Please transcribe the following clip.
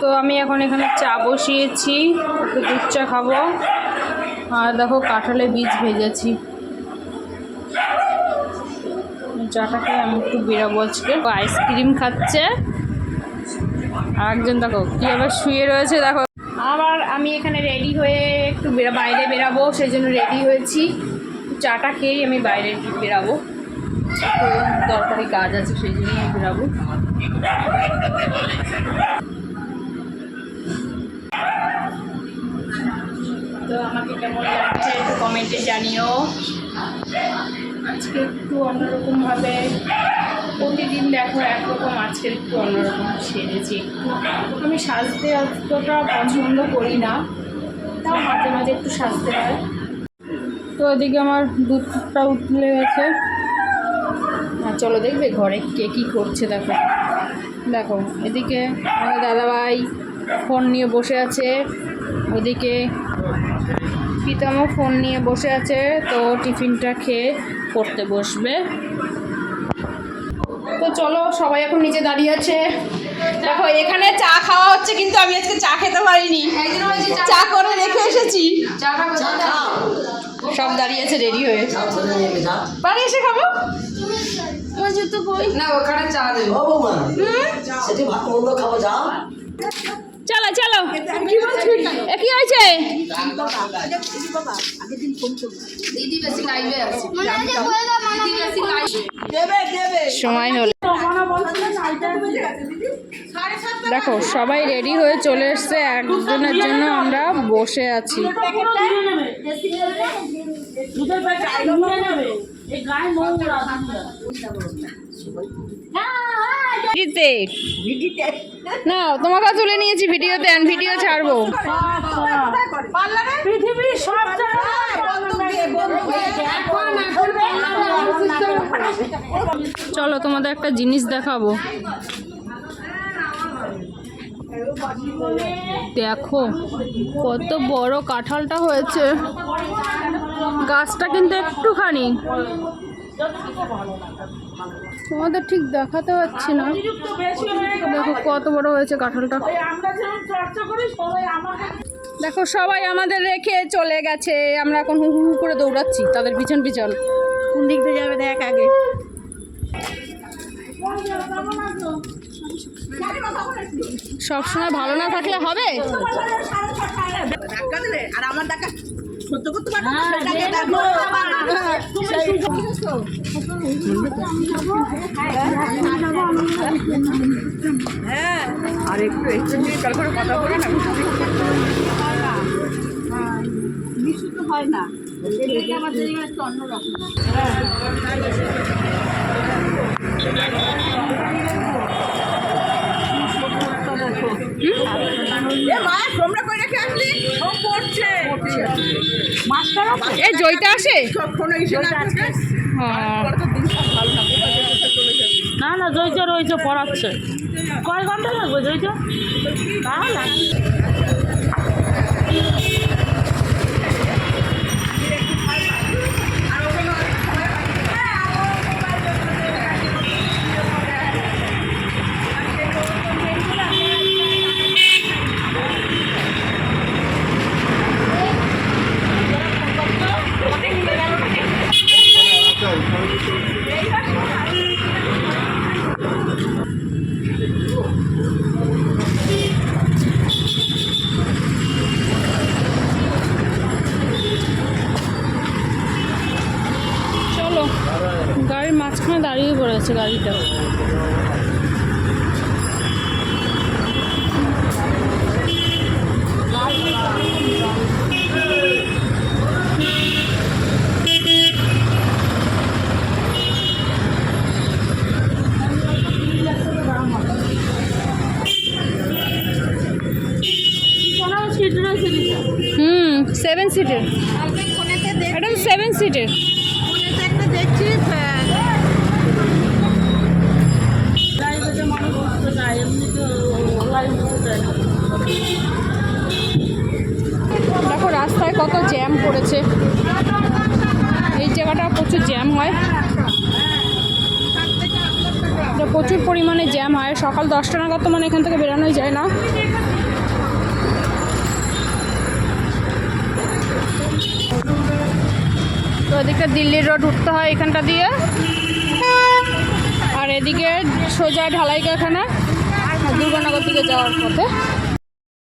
তো আমি এখন এখানে চা বসিয়েছি, একটু দুধ চা খাবো। আর দেখো কাঁঠালে বীজ ভেজেছি, চাটা খেয়ে আমি একটু বেরাবো আজকে। আইসক্রিম খাচ্ছে আর একজন দেখো কীভাবে শুয়ে রয়েছে দেখো। আবার আমি এখানে রেডি হয়ে একটু বাইরে বেরাবো, সেই জন্য রেডি হয়েছি। চাটা খেয়েই আমি বাইরে বেরাবো, দরকারি কাজ আছে সেই জন্যই আমি বেরাবো। তো আমাকে কেমন লাগছে একটু কমেন্টে জানিও। আজকে একটু অন্যরকমভাবে, প্রতিদিন দেখো একরকম, আজকে একটু অন্যরকম সেজেছি। আমি সাজতে অতটা পছন্দ করি না, তাও মাঝে মাঝে একটু সাজতে হয়। তো এদিকে আমার দুধটা উঠলে গেছে। আর চলো দেখবে ঘরে কে কী করছে। দেখো দেখো এদিকে আমার দাদাভাই ফোন নিয়ে বসে আছে, ওদিকে পিতামও ফোন নিয়ে বসে আছে। তো টিফিনটা খেয়ে পড়তে বসবে। তো চলো, সবাই এখন নিচে দাঁড়িয়ে আছে। দেখো এখানে চা খাওয়া হচ্ছে, কিন্তু আমি আজকে চা খেতে পারিনি, চা করে রেখে এসেছি। সব দাঁড়িয়ে আছে রেডি হয়ে, বাড়ি এসে খাবো। না ওখানে চা দেবো। চলো চলো, কি হয়েছে? সময় হলো। দেখো সবাই রেডি হয়ে চলে এসছে, একজনের জন্য আমরা বসে আছি। না তোমাকে তুলে নিয়েছি ভিডিওতে, ভিডিও ছাড়বো। চলো তোমাদের একটা জিনিস দেখাবো, দেখো কত বড় কাঁঠালটা হয়েছে। গাছটা কিন্তু একটুখানি, তোমাদের ঠিক দেখাতে পাচ্ছি না। দেখো কত বড় হয়েছে কাঁঠালটা। দেখো সবাই আমাদের রেখে চলে গেছে, আমরা এখন হু হু করে দৌড়াচ্ছি তাদের পিছন পিছন। কোন দিক দিয়ে যাবে দেখ আগে। সবসময় ভালো না থাকলে হবে। আর আমার দেখা সত্য করতে হ্যাঁ, আর একটু নিয়ে কাল করে কথা বলে না, মিশু তো হয় না, আমাদের একটু অন্যরকম। এই জয়টা আসে না না, জয়টা রয়েছে পড়াচ্ছে। কয় ঘন্টা লাগবে জয়টা? চলো, গাড়ির মাঝখানে দাঁড়িয়ে পড়েছে গাড়িটা। হুম, 7 সিটের, একদম 7 সিটের। দেখো রাস্তায় কত জ্যাম পড়েছে, এই জায়গাটা প্রচুর জ্যাম হয়। প্রচুর পরিমাণে জ্যাম হয়। সকাল 10টা নাগাদ তো মানে এখান থেকে বেরোনোই যায় না। তো এদিকটা দিল্লির রোড উঠতে হয় এখানটা দিয়ে, আর এদিকে সোজা ঢালাই কারখানা দুর্গানগর দিকে যাওয়ার পথে।